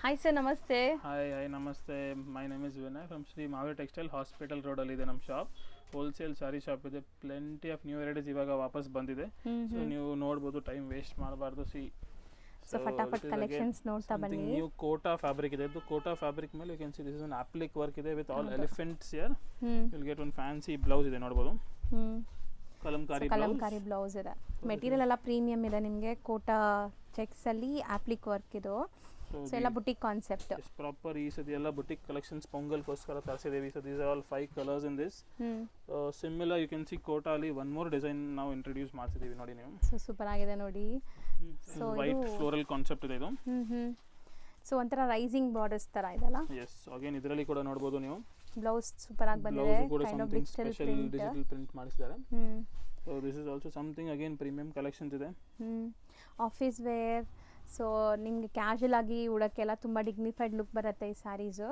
Hi sir, ನಮಸ್ತೆ. Hi ನಮಸ್ತೆ. My name is Vinay from Shri Mahavir textile. Hospital ರೋಡಲ್ಲಿ ಇದೆ ನಮ್ಮ ಶಾಪ್. ಹೋಲ್ಸೇಲ್ ಸಾರಿ ಶಾಪ್ ಇದೆ. ಪ್ಲೆಂಟಿ ಆಫ್ ನ್ಯೂ ವೆರೈಟೀಸ್ ಇವಾಗ ವಾಪಸ್ ಬಂದಿದೆ. ಸೊ ನೀವು ನೋಡ್ಬೋದು, ಟೈಮ್ ವೇಸ್ಟ್ ಮಾಡಬಾರ್ದು. ಸೊ ಫಟಾಫಟ್ ಕಲೆಕ್ಷನ್ಸ್ ನೋಡ್ತಾ ಬನ್ನಿ. ನ್ಯೂ ಕೋಟಾ ಫ್ಯಾಬ್ರಿಕ್ ಇದೆ. ಇದು ಕೋಟಾ ಫ್ಯಾಬ್ರಿಕ್ ಮೇಲೆ you can see this is an applique work ಇದೆ with all elephants here. Will get one fancy blouse ಇದೆ, ನೋಡ್ಬೋದು. ಕಲಂಕಾರಿ ಬ್ಲೌಸ್ ಇದೆ. ಮೆಟೀರಿಯಲ್ ಎಲ್ಲ ಪ್ರೀಮಿಯಂ ಇದೆ ನಿಮಗೆ. ಕೋಟಾ ಚೆಕ್ಸ್ ಅಲ್ಲಿ ಅಪ್ಲಿಕ್ ವರ್ಕ್ ಇದು. ಸೊ ಎಲ್ಲ ಬುಟಿಕ್ ಕಾನ್ಸೆಪ್ಟ್. ಪ್ರಾಪರ್ ಈ ಸತಿ ಎಲ್ಲ ಬುಟಿಕ್ ಕಲೆಕ್ಷನ್ಸ್ ಪೊಂಗಲ್ಗೋಸ್ಕರ ತರಿಸಿದ್ದೇವೆ. So these are all 5 colours in this. Similar you can see Kota ಅಲ್ಲಿ ಒನ್ ಮೋರ್ ಡಿಸೈನ್ ನಾವು ಇಂಟ್ರೊಡ್ಯೂಸ್ ಮಾಡ್ತಿದ್ದೀವಿ, ನೋಡಿ ನೀವು. ಸೊ ಸೂಪರ್ ಆಗಿದೆ ನೋಡಿ. ಸೊ ವೈಟ್ ಫ್ಲೋರಲ್ ಕಾನ್ಸೆಪ್ಟ್ ಇದೆ ಇದು. ಸೊ ಒಂಥರ ರೈಸಿಂಗ್ ಬಾರ್ಡರ್ಸ್ ತರ ಇದೆಲ್ಲ. ಎಸ್, ಅಗೇನ್ ಇದರಲ್ಲಿ ಕೂಡ ನೋಡಬಹುದು ನೀವು. ಬ್ಲೌಸ್ ಸೂಪರ್ ಆಗಿ ಬಂದಿದೆ. ಕೈಂಡ್ ಆಫ್ ಡಿಜಿಟಲ್ ಪ್ರಿಂಟ್ ಮಾಡಿಸಿದ್ದಾರೆ. So this is also something again premium collections ಇದೆ. Office wear. ಸೊ ನಿಮಗೆ ಕ್ಯಾಶುಯಲ್ ಆಗಿ ಉಡೋಕ್ಕೆಲ್ಲ ತುಂಬ ಡಿಗ್ನಿಫೈಡ್ ಲುಕ್ ಬರುತ್ತೆ ಈ ಸ್ಯಾರೀಸು.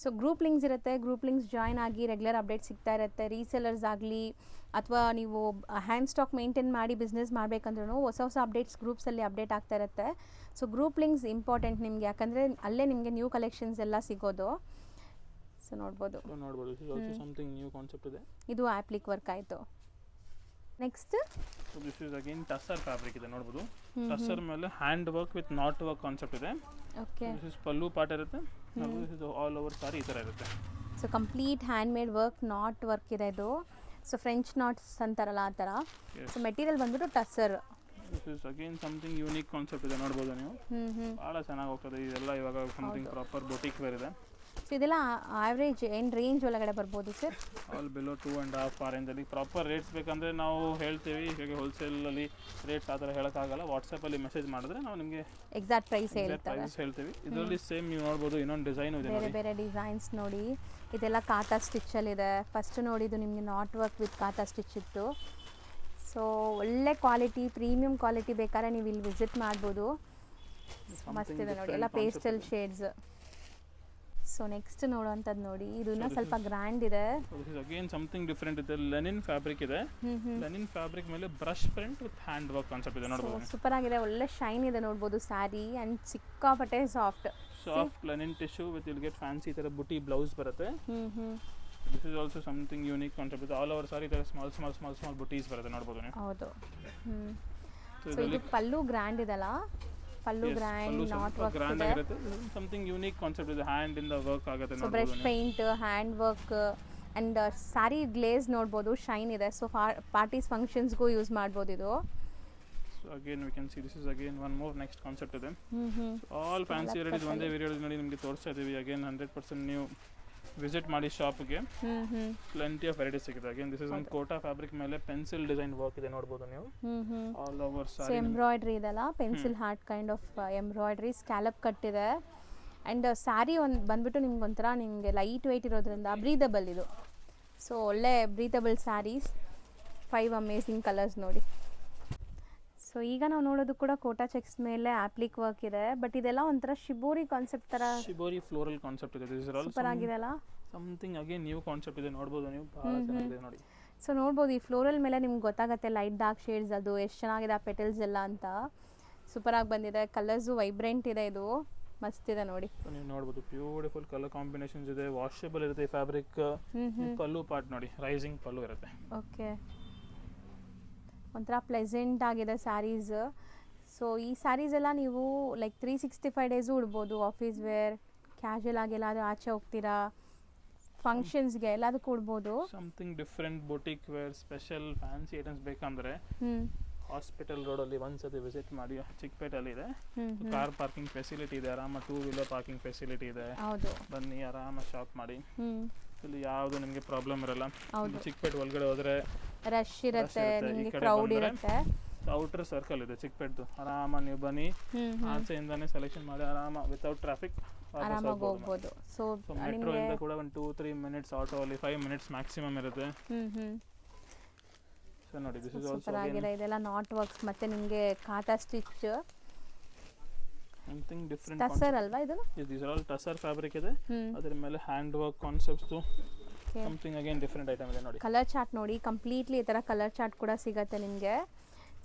ಸೊ ಗ್ರೂಪ್ ಲಿಂಕ್ಸ್ ಇರುತ್ತೆ. ಗ್ರೂಪ್ ಲಿಂಕ್ಸ್ ಜಾಯ್ನ್ ಆಗಿ ರೆಗ್ಯುಲರ್ ಅಪ್ಡೇಟ್ ಸಿಗ್ತಾ ಇರುತ್ತೆ. ರೀಸೆಲರ್ಸ್ ಆಗಲಿ ಅಥವಾ ನೀವು ಹ್ಯಾಂಡ್ ಸ್ಟಾಕ್ ಮೇಂಟೈನ್ ಮಾಡಿ ಬಿಸ್ನೆಸ್ ಮಾಡಬೇಕಂದ್ರೂ ಹೊಸ ಹೊಸ ಅಪ್ಡೇಟ್ಸ್ ಗ್ರೂಪ್ಸಲ್ಲಿ ಅಪ್ಡೇಟ್ ಆಗ್ತಾ ಇರುತ್ತೆ. ಸೊ ಗ್ರೂಪ್ ಲಿಂಕ್ಸ್ ಇಂಪಾರ್ಟೆಂಟ್ ನಿಮಗೆ, ಯಾಕಂದರೆ ಅಲ್ಲೇ ನಿಮಗೆ ನ್ಯೂ ಕಲೆಕ್ಷನ್ಸ್ ಎಲ್ಲ ಸಿಗೋದು. ಸೊ ನೋಡ್ಬೋದು, ಸಮಥಿಂಗ್ ನ್ಯೂ ಕಾನ್ಸೆಪ್ಟ್ ಇದೆ. ಇದು ಆಪ್ಲಿಕ್ ವರ್ಕ್ ಆಯಿತು. Next this is again tussar fabric ಇದೆ, ನೋಡಬಹುದು. ಟಸರ್ ಮೇಲೆ hand work with knot work concept ಇದೆ. Okay. This is pallu part ಇರುತ್ತೆ. This is all over sari ಈ ತರ ಇರುತ್ತೆ. So complete hand made work, knot work ಇದೆ ಇದು. ಸೊ ಫ್ರೆಂಚ್ ನಾಟ್ಸ್ ಅಂತಾರಲ್ಲ ಆ ಥರ. ಸೊ ಮೆಟೀರಿಯಲ್ ಬಂದ್ಬಿಟ್ಟು tussar. This is again something unique concept ಇದೆ, ನೋಡ್ಬೋದು ನೀವು. ಭಾಳ ಚೆನ್ನಾಗಿ ಹೋಗ್ತದೆ ಇದೆಲ್ಲ. ಇವಾಗ ಸಮಥಿಂಗ್ ಪ್ರಾಪರ್ ಬೊಟಿಕ್ ವೇರ್ ಇದೆ. ಸೊ ಇದೆಲ್ಲ ಆವ್ರೇಜ್ ಏನು ರೇಂಜ್ ಒಳಗಡೆ ಬರ್ಬೋದು ಸರ್? ಆಲ್ ಬಿಲೋ 2.5 ಆ ರೇಂಜಲ್ಲಿ. ಪ್ರಾಪರ್ ರೇಟ್ಸ್ ಬೇಕಂದರೆ ನಾವು ಹೇಳ್ತೀವಿ. ಹೀಗೆ ಹೋಲ್ಸೇಲಲ್ಲಿ ರೇಟ್ಸ್ ಆ ಥರ ಹೇಳೋಕ್ಕಾಗಲ್ಲ. ವಾಟ್ಸಪ್ಪಲ್ಲಿ ಮೆಸೇಜ್ ಮಾಡಿದ್ರೆ ನಾವು ನಿಮಗೆ ಎಕ್ಸಾಕ್ಟ್ ಪ್ರೈಸ್ ಹೇಳ್ತೀವಿ. ಇದರಲ್ಲಿ ಸೇಮ್ ನೀವು ನೋಡ್ಬೋದು, ಇನ್ನೊಂದು ಡಿಸೈನ್ ಇದೆ, ಬೇರೆ ಬೇರೆ ಡಿಸೈನ್ಸ್ ನೋಡಿ. ಇದೆಲ್ಲ ಕಾತಾ ಸ್ಟಿಚ್ಚಲ್ಲಿದೆ. ಫಸ್ಟ್ ನೋಡಿದ್ದು ನಿಮಗೆ ನಾಟ್ ವರ್ಕ್ ವಿತ್ ಕಾತಾ ಸ್ಟಿಚ್ ಇತ್ತು. ಸೊ ಒಳ್ಳೆ ಕ್ವಾಲಿಟಿ, ಪ್ರೀಮಿಯಂ ಕ್ವಾಲಿಟಿ ಬೇಕಾದ್ರೆ ನೀವು ಇಲ್ಲಿ ವಿಸಿಟ್ ಮಾಡ್ಬೋದು. ಮಸ್ತ್ ಇದೆ ನೋಡಿ, ಎಲ್ಲ ಪೇಸ್ಟಲ್ ಶೇಡ್ಸ್. ಸೊ ನೆಕ್ಸ್ಟ್ ನೋಡುವಂಥದ್ದು ನೋಡಿ, ಇದನ್ನ ಸ್ವಲ್ಪ ಗ್ರ್ಯಾಂಡ್ ಇದೆ. ಅಗೇನ್ ಸಮಥಿಂಗ್ ಡಿಫರೆಂಟ್ ಇದೆ. ಲೆನಿನ್ ಫ್ಯಾಬ್ರಿಕ್ ಇದೆ. ಲೆನಿನ್ ಫ್ಯಾಬ್ರಿಕ್ ಮೇಲೆ brush print with hand work concept ಇದೆ, ನೋಡಬಹುದು. ಸೂಪರ್ ಆಗಿದೆ, ಒಳ್ಳೆ ಶೈನ್ ಇದೆ ನೋಡಬಹುದು ಸ್ಯಾರಿ. ಅಂಡ್ ಸಿಕ್ಕಾಪಟ್ಟೆ soft Lenin tissue with will get fancy ತರ ಬುಟಿ ಬ್ಲೌಸ್ ಬರುತ್ತೆ. This is also something unique concept ಇದೆ. ಆಲ್ ಓವರ್ ಸಾರಿ ತರ ಸ್ಮಾಲ್ ಬುಟೀಸ್ ಬರುತ್ತೆ, ನೋಡಬಹುದು ನೀವು. ಹೌದು. ಸೊ ಇದು ಪಲ್ಲು ಗ್ರ್ಯಾಂಡ್ ಇದೆಲ್ಲ. ಪಲ್ಲು ಗ್ರ್ಯಾಂಡ್, ನಾಟ್ ವರ್ಕ್ ಇದೆ. ಸಮಥಿಂಗ್ ಯೂನಿಕ್ ಕಾನ್ಸೆಪ್ಟ್ ಇದೆ. ಹ್ಯಾಂಡ್ ಇಂದ ವರ್ಕ್ ಆಗುತ್ತೆ, so brush paint, hand work and sorry glaze ನೋಡ್ಬೋದು, ಶೈನ್ ಇದೆ. ಸೊ ಪಾರ್ಟೀಸ್ ಫಂಕ್ಷನ್ಸ್ಗೂ ಯೂಸ್ ಮಾಡ್ಬೋದು ಇದು. So again we can see this is again one more next concept ಇದೆ. All fancy varieties ಒಂದೇ ವಿಡಿಯೋದಲ್ಲಿ ನೋಡಿ ನಿಮಗೆ ತೋರಿಸ್ತಾ ಇದೀವಿ. again 100% ನೀವು ವಿಸಿಟ್ ಮಾಡಿ ಶಾಪ್ಗೆ. ಪ್ಲೆಂಟಿ ಆಫ್ ವೆರೈಟೀಸ್ ಸಿಗುತ್ತೆ. ಅಗೇನ್ ದಿಸ್ ಇಸ್ ಒಂದು ಕೋಟಾ ಫ್ಯಾಬ್ರಿಕ್ ಮೇಲೆ ಪೆನ್ಸಿಲ್ ಡಿಸೈನ್ ವರ್ಕ್ ಇದೆ, ನೋಡಬಹುದು ನೀವು. ಆಲ್ ಓವರ್ ಸಾರಿ ಎಂಬ್ರಾಯ್ಡ್ರಿ ಇದೆಲ್ಲ, pencil heart kind of embroidery, scallop cut ಇದೆ. ಆ್ಯಂಡ್ ಸ್ಯಾರಿ ಒಂದು ಬಂದ್ಬಿಟ್ಟು ನಿಮ್ಗೆ ಒಂಥರ ನಿಮಗೆ ಲೈಟ್ ವೆಯ್ಟ್ ಇರೋದ್ರಿಂದ ಬ್ರೀದಬಲ್ ಇದು. ಸೊ ಒಳ್ಳೆ ಬ್ರೀದಬಲ್ ಸ್ಯಾರೀಸ್. 5 ಅಮೇಝಿಂಗ್ ಕಲರ್ಸ್ ನೋಡಿ. ಸೊ ಈಗ ನಾವು ನೋಡೋದು ಕೂಡ ಕೋಟಾ ಚೆಕ್ಸ್ ಮೇಲೆ ಆಪ್ಲಿಕ್ ವರ್ಕ್ ಇದೆ. ಬಟ್ ಇದೆಲ್ಲ ಒಂಥರ ಶಿಬೋರಿ ಕಾನ್ಸೆಪ್ಟ್ ತರ, ಶಿಬೋರಿ ಫ್ಲೋರಲ್ ಕಾನ್ಸೆಪ್ಟ್ ಇದೆ. ದಿಸ್ ಇಸ್ ಆಲ್ ಸೂಪರ್ ಆಗಿದೆ ಅಲ್ಲ. ಸಮಥಿಂಗ್ ಅಗೇನ್ ನ್ಯೂ ಕಾನ್ಸೆಪ್ಟ್ ಇದೆ, ನೋಡಬಹುದು ನೀವು. ಬಹಳ ಚೆನ್ನಾಗಿದೆ ನೋಡಿ. ಸೊ ನೋಡ್ಬೋದು, ಈ ಫ್ಲೋರಲ್ ಮೇಲೆ ನಿಮ್ಗೆ ಗೊತ್ತಾಗುತ್ತೆ ಲೈಟ್ ಡಾರ್ಕ್ ಶೇಡ್ಸ್ ಅದು ಎಷ್ಟು ಚೆನ್ನಾಗಿದೆ ಆ ಪೆಟಲ್ಸ್ ಎಲ್ಲ ಅಂತ. ಸೂಪರ್ ಆಗಿ ಬಂದಿದೆ. ಕಲರ್ಸು ವೈಬ್ರೆಂಟ್ ಇದೆ, ಇದು ಮಸ್ತ್ ಇದೆ ನೋಡಿ. ನೀವು ನೋಡಬಹುದು ಬ್ಯೂಟಿಫುಲ್ ಕಲರ್ ಕಾಂಬಿನೇಷನ್ಸ್ ಇದೆ. ವಾಷಬಲ್ ಇರುತ್ತೆ ಫ್ಯಾಬ್ರಿಕ್. ಪಲ್ಲು ಪಾರ್ಟ್ ನೋಡಿ, ರೈಸಿಂಗ್ ಪಲ್ಲು ಇರುತ್ತೆ. ಓಕೆ, ಒಂಥರ ಪ್ಲೆಸೆಂಟ್ ಆಗಿದೆ ಸ್ಯಾರೀಸ್. ಸೊ ಈ ಸ್ಯಾರೀಸ್ ಎಲ್ಲ ನೀವು ಲೈಕ್ 365 ಡೇಸು ಉಡ್ಬೋದು. ಆಫೀಸ್ ವೇರ್, ಕ್ಯಾಶುಯಲ್ ಆಗಿ ಎಲ್ಲಾದರೂ ಆಚೆ ಹೋಗ್ತೀರಾ, ಫಂಕ್ಷನ್ಸ್ಗೆ ಎಲ್ಲದಕ್ಕೂ ಉಡ್ಬೋದು. Something different boutique wear, special fancy items ಬೇಕಂದ್ರೆ ಹಾಸ್ಪಿಟಲ್ ರೋಡಲ್ಲಿ ಒಂದ್ಸತಿ ವಿಸಿಟ್ ಮಾಡಿ. ಚಿಕ್ಕಪೇಟೆಯಲ್ಲಿ ಇದೆ. ಕಾರ್ ಪಾರ್ಕಿಂಗ್ ಫೆಸಿಲಿಟಿ ಇದೆ, ಆರಾಮ 2 ವೀಲರ್ ಪಾರ್ಕಿಂಗ್ ಫೆಸಿಲಿಟಿ ಇದೆ. ಬನ್ನಿ, ಆರಾಮ ಶಾಪ್ ಮಾಡಿ. ಇಲ್ಲಿ ಯಾವುದು ನಿಮಗೆ ಪ್ರಾಬ್ಲಮ್ ಇರಲ್ಲ. ಚಿಕ್ಕಪೇಟೆ ಒಳಗಡೆ ಹೋದ್ರೆ ರಶ್ ಇರುತ್ತೆ, ನಿಮಗೆ ಕ್ರೌಡ್ ಇರುತ್ತೆ. ಔಟರ್ ಸರ್ಕಲ್ ಇದೆ ಚಿಕ್ಕಪೇಟೆದು. ಆರಾಮ ನೀವು ಬನ್ನಿ, ಆಚೆಯಿಂದಾನೆ ಸೆಲೆಕ್ಷನ್ ಮಾಡಿ ಆರಾಮ ವಿತೌಟ್ ಟ್ರಾಫಿಕ್ ಆರಾಮಾಗಿ ಹೋಗ್ಬೋದು. ಸೊ ಮೆಟ್ರೋ ಇಂದ ಕೂಡ ಒಂದು 2-3 ಮಿನಿಟ್ಸ್, ಆಟೋ ಅಲ್ಲಿ 5 ಮಿನಿಟ್ಸ್ ಮ್ಯಾಕ್ಸಿಮಮ್ ಇರುತ್ತೆ. ಸೊ ನೋಡಿ, ದಿಸ್ ಇಸ್ ಆಲ್ಸೋ ಆಗಿದೆ. ಇದೆಲ್ಲ ನಾಟ್ ವರ್ಕ್ಸ್ ಮತ್ತೆ ನಿಮಗೆ ಕಾಟಾ ಸ್ಟಿಚ್, ಸಮಥಿಂಗ್ ಡಿಫರೆಂಟ್ ಟಸರ್ ಅಲ್ವಾ ಇದು? ದಿಸ್ ಆಲ್ ಟಸರ್ ಫ್ಯಾಬ್ರಿಕ್ ಇದೆ. ಅದರ ಮೇಲೆ hand work concepts, something again different item ಇದೆ ನೋಡಿ. ಕಲರ್ ಚಾರ್ಟ್ ನೋಡಿ, ಕಂಪ್ಲೀಟ್ಲಿ ಈ ಥರ ಕಲರ್ ಚಾರ್ಟ್ ಕೂಡ ಸಿಗುತ್ತೆ ನಿಮಗೆ.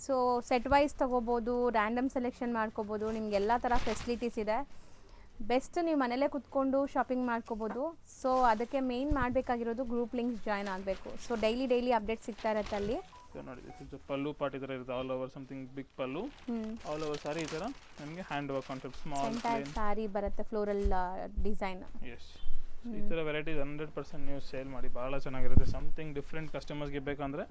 ಸೊ ಸೆಟ್ ವೈಸ್ ತೊಗೋಬೋದು, ರ್ಯಾಂಡಮ್ ಸೆಲೆಕ್ಷನ್ ಮಾಡ್ಕೋಬೋದು. ನಿಮ್ಗೆ ಎಲ್ಲ ಥರ ಫೆಸಿಲಿಟೀಸ್ ಇದೆ. ಬೆಸ್ಟ್ ನೀವು ಮನೇಲೇ ಕುತ್ಕೊಂಡು ಶಾಪಿಂಗ್ ಮಾಡ್ಕೋಬೋದು. ಸೊ ಅದಕ್ಕೆ ಮೇಯ್ನ್ ಮಾಡಬೇಕಾಗಿರೋದು ಗ್ರೂಪ್ ಲಿಂಕ್ಸ್ ಜಾಯ್ನ್ ಆಗಬೇಕು. ಸೊ ಡೈಲಿ ಅಪ್ಡೇಟ್ ಸಿಗ್ತಾ ಇರುತ್ತೆ ಅಲ್ಲಿ. ನೋಡಿ ಇದು ಪಲ್ಲು ಪಾರ್ಟ್ ಈ ಥರ ಇರುತ್ತೆ, ಆಲ್ ಓವರ್ ಸಮಥಿಂಗ್ ಬಿಗ್ ಪಲ್ಲು, ಆಲ್ ಓವರ್ ಸಾರಿ ಈ ಥರ ನಮಗೆ hand work concept small entire sari ಬರುತ್ತೆ ಫ್ಲೋರಲ್ ಡಿಸೈನ್. ಎಸ್, ಈ ಥರ ವೆರೈಟೀಸ್ 100% ನೀವು ಸೇಲ್ ಮಾಡಿ ಭಾಳ ಚೆನ್ನಾಗಿರುತ್ತೆ. ಸಮಥಿಂಗ್ ಡಿಫ್ರೆಂಟ್ ಕಸ್ಟಮರ್ಸ್ಗೆ ಬೇಕಂದ್ರೆ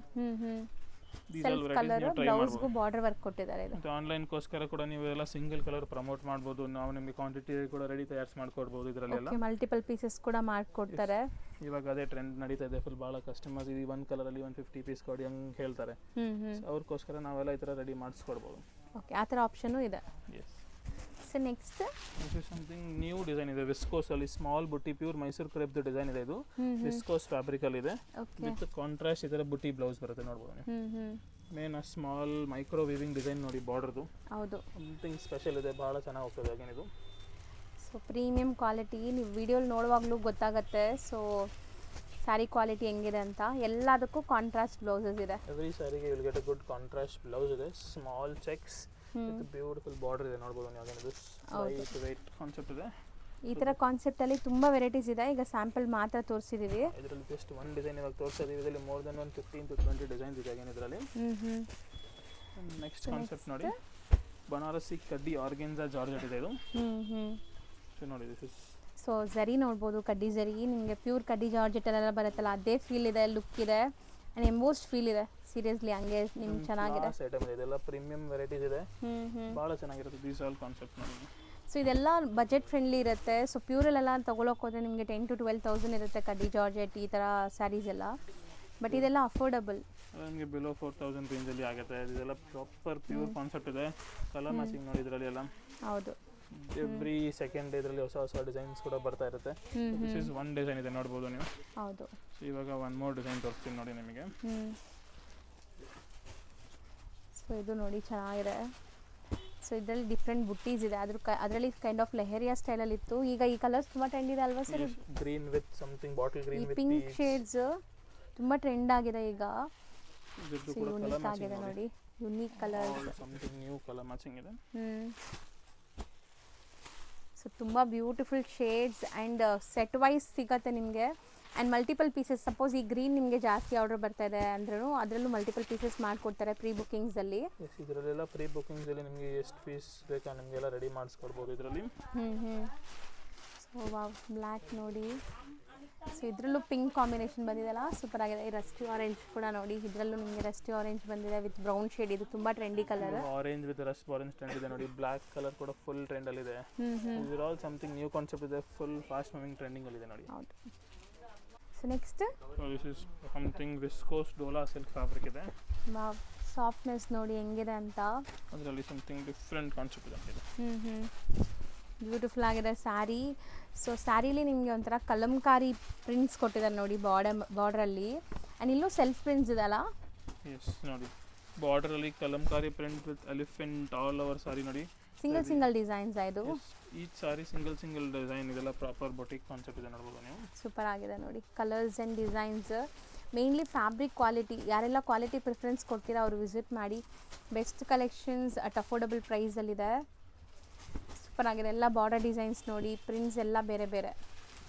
ಸೆಲ್ಫ್ ಕಲರ್ ಬ್ಲೌಸ್ಗೂ ಬಾರ್ಡರ್ ವರ್ಕ್ ಕೊಟ್ಟಿದ್ದಾರೆ. ಇದು ಮತ್ತು ಆನ್ಲೈನ್ಗೋಸ್ಕರ ಕೂಡ ನೀವು ಎಲ್ಲ ಸಿಂಗಲ್ ಕಲರ್ ಪ್ರಮೋಟ್ ಮಾಡ್ಬೋದು. ನಾವು ನಿಮಗೆ ಕ್ವಾಂಟಿಟಿ ಕೂಡ ರೆಡಿ ತಯಾರಿಸಿ ಮಾಡ್ಕೊಡ್ಬೋದು. ಇದರಲ್ಲೆಲ್ಲ ಮಲ್ಟಿಪಲ್ ಪೀಸಸ್ ಕೂಡ ಮಾಡ್ಕೊಡ್ತಾರೆ. ಇವಾಗ ಅದೇ ಟ್ರೆಂಡ್ ನಡೀತಾ ಇದೆ ಫುಲ್. ಭಾಳ ಕಸ್ಟಮರ್ಸ್ ಇದು ಒಂದು ಕಲರಲ್ಲಿ 150 ಪೀಸ್ ಕೊಡಿ ಹಂಗೆ ಹೇಳ್ತಾರೆ. ಅವ್ರಿಗೋಸ್ಕರ ನಾವೆಲ್ಲ ಈ ಥರ ರೆಡಿ ಮಾಡಿಸ್ಕೊಡ್ಬೋದು. ಓಕೆ, ಆ ಥರ ಆಪ್ಷನು ಇದೆ. Yes. So next this is something new design ಇದೆ. ವಿಸ್ಕೋಸ್ ಅಲ್ಲಿ ಸ್ಮಾಲ್ ಬುಟ್ಟಿ, ಪ್ಯೂರ್ ಮೈಸೂರು ಕ್ರೇಪ್ ಡಿಸೈನ್ ಇದೆ. ಇದು ವಿಸ್ಕೋಸ್ ಫ್ಯಾಬ್ರಿಕ್ ಅಲ್ಲಿ ಇದೆ. ವಿತ್ ಕಾಂಟ್ರಾಸ್ಟ್ ಇದರ ಬುಟ್ಟಿ ಬ್ಲೌಸ್ ಬರುತ್ತೆ ನೋಡ್ಬೋದು ನೀವು. Main small micro weaving design ನೋಡಿ ಬಾರ್ಡರ್ದು. ಹೌದು, ಸಮಥಿಂಗ್ ಸ್ಪೆಷಲ್ ಇದೆ, ಭಾಳ ಚೆನ್ನಾಗಿ ಹೋಗ್ತದೆ ಅಗೇನಿದು. ಸೊ ಪ್ರೀಮಿಯಂ ಕ್ವಾಲಿಟಿ ನೀವು ವಿಡಿಯೋಲಿ ನೋಡುವಾಗಲೂ ಗೊತ್ತಾಗುತ್ತೆ. ಸೊ ಸ್ಯಾರಿ ಕ್ವಾಲಿಟಿ ಹೆಂಗಿದೆ ಅಂತ. ಎಲ್ಲದಕ್ಕೂ ಕಾಂಟ್ರಾಸ್ಟ್ ಬ್ಲೌಸಸ್ ಇದೆ. ಎವ್ರಿ ಸ್ಯಾರಿಗೆ will get a good contrast blouse ಇದೆ. Small checks with beautiful border ಇದೆ ನೋಡ್ಬೋದು ನೀವು. ಅಗೇನ್ ಇದು ಲೈಟ್ ವೇಟ್ ಕಾನ್ಸೆಪ್ಟ್ ಇದೆ. ಈ ಥರ ಕಾನ್ಸೆಪ್ಟಲ್ಲಿ ತುಂಬ ವೆರೈಟೀಸ್ ಇದೆ. ಈಗ ಸ್ಯಾಂಪಲ್ ಮಾತ್ರ ತೋರಿಸಿದ್ದೀವಿ. ಇದರಲ್ಲಿ ಜಸ್ಟ್ ಒನ್ ಡಿಸೈನ್ ಇವಾಗ ತೋರಿಸ್ತಾ ಇದೀವಿ. ಇದರಲ್ಲಿ ಮೋರ್ ದೆನ್ 15 to 20 ಡಿಸೈನ್ಸ್ ಇದೆ ಅಗೇನ್ ಇದರಲ್ಲಿ. ನೆಕ್ಸ್ಟ್ ಕಾನ್ಸೆಪ್ಟ್ ನೋಡಿ, ಬನಾರಸಿ ಕಡ್ಡಿ ಆರ್ಗೆನ್ಜಾ ಜಾರ್ಜೆಟ್ ಇದೆ ಇದು. ಸೊ ನೋಡಿ ದಿಸ್ ಇಸ್ ಸೊ ಝರಿ ನೋಡ್ಬೋದು, ಕಡ್ಡಿ ಝರಿ. ನಿಮಗೆ ಪ್ಯೂರ್ ಕಡ್ಡಿ ಜಾರ್ಜೆಟಲ್ಲೆಲ್ಲ ಬರುತ್ತಲ್ಲ ಅದೇ ಫೀಲ್ ಇದೆ, ಲುಕ್ ಇದೆ ಆ್ಯಂಡ್ ಎಂಬೋಸ್ಡ್ ಫೀಲ್ ಇದೆ. ಸೀರಿಯಸ್ಲಿ ಹಂಗೆ ನಿಮ್ಗೆ ಚೆನ್ನಾಗಿದೆ. ಐಟಮ್ ಇದೆ, ಇದೆಲ್ಲ ಪ್ರೀಮಿಯಂ ವೆರೈಟೀಸ್ ಇದೆ, ಭಾಳ ಚೆನ್ನಾಗಿರುತ್ತೆ. ದೀಸ್ ಆಲ್ ಕಾನ್ಸೆಪ್ಟ್ ನೋಡಿ. ಸೊ ಇದೆಲ್ಲ ಬಜೆಟ್ ಫ್ರೆಂಡ್ಲಿ ಇರುತ್ತೆ. ಸೊ ಪ್ಯೂರಲ್ಲೆಲ್ಲ ತೊಗೊಳಕ್ಕೆ ಹೋದರೆ ನಿಮಗೆ 10,000 to 12,000 ಇರುತ್ತೆ ಕಡ್ಡಿ ಜಾರ್ಜೆಟ್ ಈ ಥರ ಸ್ಯಾರೀಸ್ ಎಲ್ಲ. ಬಟ್ ಇದೆಲ್ಲ ಅಫೋರ್ಡಬಲ್, ನಿಮಗೆ ಬಿಲೋ 4,000 ರೇಂಜಲ್ಲಿ ಆಗುತ್ತೆ. ಇದೆಲ್ಲ ಪ್ರಾಪರ್ ಪ್ಯೂರ್ ಕಾನ್ಸೆಪ್ಟ್ ಇದೆ. ಕಲರ್ ಮ್ಯಾಚಿಂಗ್ ನೋಡಿ ಇದರಲ್ಲಿ ಎಲ್ಲ. ಹೌದು, ಎವ್ರಿ ಸೆಕೆಂಡ್ ಇದರಲ್ಲಿ ಹೊಸ ಹೊಸ ಡಿಸೈನ್ಸ್ ಕೂಡ ಬರ್ತಾ ಇರುತ್ತೆ. ದಿಸ್ ಇಸ್ ಒನ್ ಡಿಸೈನ್ ಇದೆ ನೋಡ್ಬೋದು ನೀವು. ಹೌದು. ಸೊ ಇವಾಗ ಒನ್ ಮೋರ್ ಡಿಸೈನ್ ತೋರಿಸ್ತೀನಿ ನೋಡಿ ನಿಮಗೆ. ಸೊ ಇದು ನೋಡಿ ಚೆನ್ನಾಗಿದೆ. ಸೊ ಇದರಲ್ಲಿ ಡಿಫ್ರೆಂಟ್ ಬುಟ್ಟೀಸ್ ಇದೆ. ಅದರಲ್ಲಿ ಕೈಂಡ್ ಆಫ್ ಲೆಹರಿಯಾ ಸ್ಟೈಲಲ್ಲಿ ಇತ್ತು. ಈಗ ಈ ಕಲರ್ಸ್ ತುಂಬ ಟ್ರೆಂಡ್ ಇದೆ ಅಲ್ವಾ sir? Green with something bottle green with pink shades ತುಂಬ ಟ್ರೆಂಡ್ ಆಗಿದೆ ಈಗ. ಯೂನಿಕ್ ಆಗಿದೆ ನೋಡಿ, unique colour, something new colour matching ಇದೆ. ಸೊ ತುಂಬ beautiful shades and set wise ಸಿಗುತ್ತೆ ನಿಮಗೆ. ಆ್ಯಂಡ್ ಮಲ್ಟಿಪಲ್ ಪೀಸಸ್, ಸಪೋಸ್ ಈ ಗ್ರೀನ್ ನಿಮಗೆ ಜಾಸ್ತಿ ಆರ್ಡರ್ ಬರ್ತಾ ಇದೆ ಅಂದ್ರೂ ಅದರಲ್ಲೂ ಮಲ್ಟಿಪಲ್ ಪೀಸಸ್ ಮಾಡಿಕೊಡ್ತಾರೆ ಪ್ರೀ ಬುಕ್ಕಿಂಗ್ಸಲ್ಲಿ. ಇದರಲ್ಲೆಲ್ಲ ಪ್ರೀ ಬುಕ್ಕಿಂಗ್ಸಲ್ಲಿ ನಿಮಗೆ ಎಷ್ಟು ಪೀಸ್ ಬೇಕಾ ನಿಮಗೆಲ್ಲ ರೆಡಿ ಮಾಡಿಸ್ಕೊಡ್ಬೋದು ಇದರಲ್ಲಿ. ಸೊ ವಾವ್, ಬ್ಲ್ಯಾಕ್ ನೋಡಿ. ಸೊ ಇದರಲ್ಲೂ ಪಿಂಕ್ ಕಾಂಬಿನೇಷನ್ ಬಂದಿದೆಲ್ಲ ಸೂಪರ್ ಆಗಿದೆ. ಈ ರಸ್ಟಿ ಆರೆಂಜ್ ಕೂಡ ನೋಡಿ, ಇದರಲ್ಲೂ ನಿಮಗೆ ರಸ್ಟಿ ಆರೆಂಜ್ ಬಂದಿದೆ ವಿತ್ ಬ್ರೌನ್ ಶೇಡ್. ಇದು ತುಂಬ trendy colour. Orange with Rust orange trend ಇದೆ ನೋಡಿ. ಬ್ಲ್ಯಾಕ್ ಕಲರ್ ಕೂಡ ಫುಲ್ ಟ್ರೆಂಡಲ್ಲಿದೆ. ಇದರ ಆಲ್ ಸಮಥಿಂಗ್ ನ್ಯೂ ಕಾನ್ಸೆಪ್ಟ್ ಇದೆ, ಫುಲ್ ಫಾಸ್ಟ್ ಮೂವಿಂಗ್ ಟ್ರೆಂಡಿಂಗಲ್ಲಿದೆ ನೋಡಿ. ಹೌದು. So next this is something viscose Dhola silk fabric ಇದೆ. ವಾವ್, ಸಾಫ್ಟ್ನೆಸ್ ನೋಡಿ ಹೆಂಗಿದೆ ಅಂತ. ಅದರಲ್ಲಿ ಸಮಥಿಂಗ್ ಡಿಫ್ರೆಂಟ್ ಕಾನ್ಸೆಪ್ಟ್ ಇದೆ. ಬ್ಯೂಟಿಫುಲ್ ಆಗಿದೆ ಸ್ಯಾರಿ. ಸೊ ಸ್ಯಾರಿಲಿ ನಿಮಗೆ ಒಂಥರ ಕಲಂಕಾರಿ ಪ್ರಿಂಟ್ಸ್ ಕೊಟ್ಟಿದ್ದಾರೆ ನೋಡಿ ಬಾರ್ಡ್ರಲ್ಲಿ. ಆ್ಯಂಡ್ ಇಲ್ಲೂ ಸೆಲ್ಫ್ ಪ್ರಿಂಟ್ಸ್ ಇದೆಲ್ಲ. ಎಸ್ ನೋಡಿ, ಬಾರ್ಡರಲ್ಲಿ Kalamkari print with elephant all over sari ನೋಡಿ. ಸಿಂಗಲ್ ಡಿಸೈನ್ಸ್ ಇದು. Each sari single design. ಇದೆಲ್ಲ ಪ್ರಾಪರ್ ಬೊಟಿಕ್ ಕಾನ್ಸೆಪ್ಟ್ ಇದೆ ನೋಡ್ಬೋದು ನೀವು. ಸೂಪರ್ ಆಗಿದೆ ನೋಡಿ, colours and designs. Mainly fabric quality, ಯಾರೆಲ್ಲ ಕ್ವಾಲಿಟಿ ಪ್ರಿಫರೆನ್ಸ್ ಕೊಡ್ತೀರಾ ಅವರು ವಿಸಿಟ್ ಮಾಡಿ. ಬೆಸ್ಟ್ ಕಲೆಕ್ಷನ್ಸ್ ಅಟ್ ಅಫೋರ್ಡಬಲ್ ಪ್ರೈಸಲ್ಲಿದೆ. ಸೂಪರ್ ಆಗಿದೆ. ಎಲ್ಲ ಬಾರ್ಡರ್ ಡಿಸೈನ್ಸ್ ನೋಡಿ, ಪ್ರಿಂಟ್ಸ್ ಎಲ್ಲ ಬೇರೆ ಬೇರೆ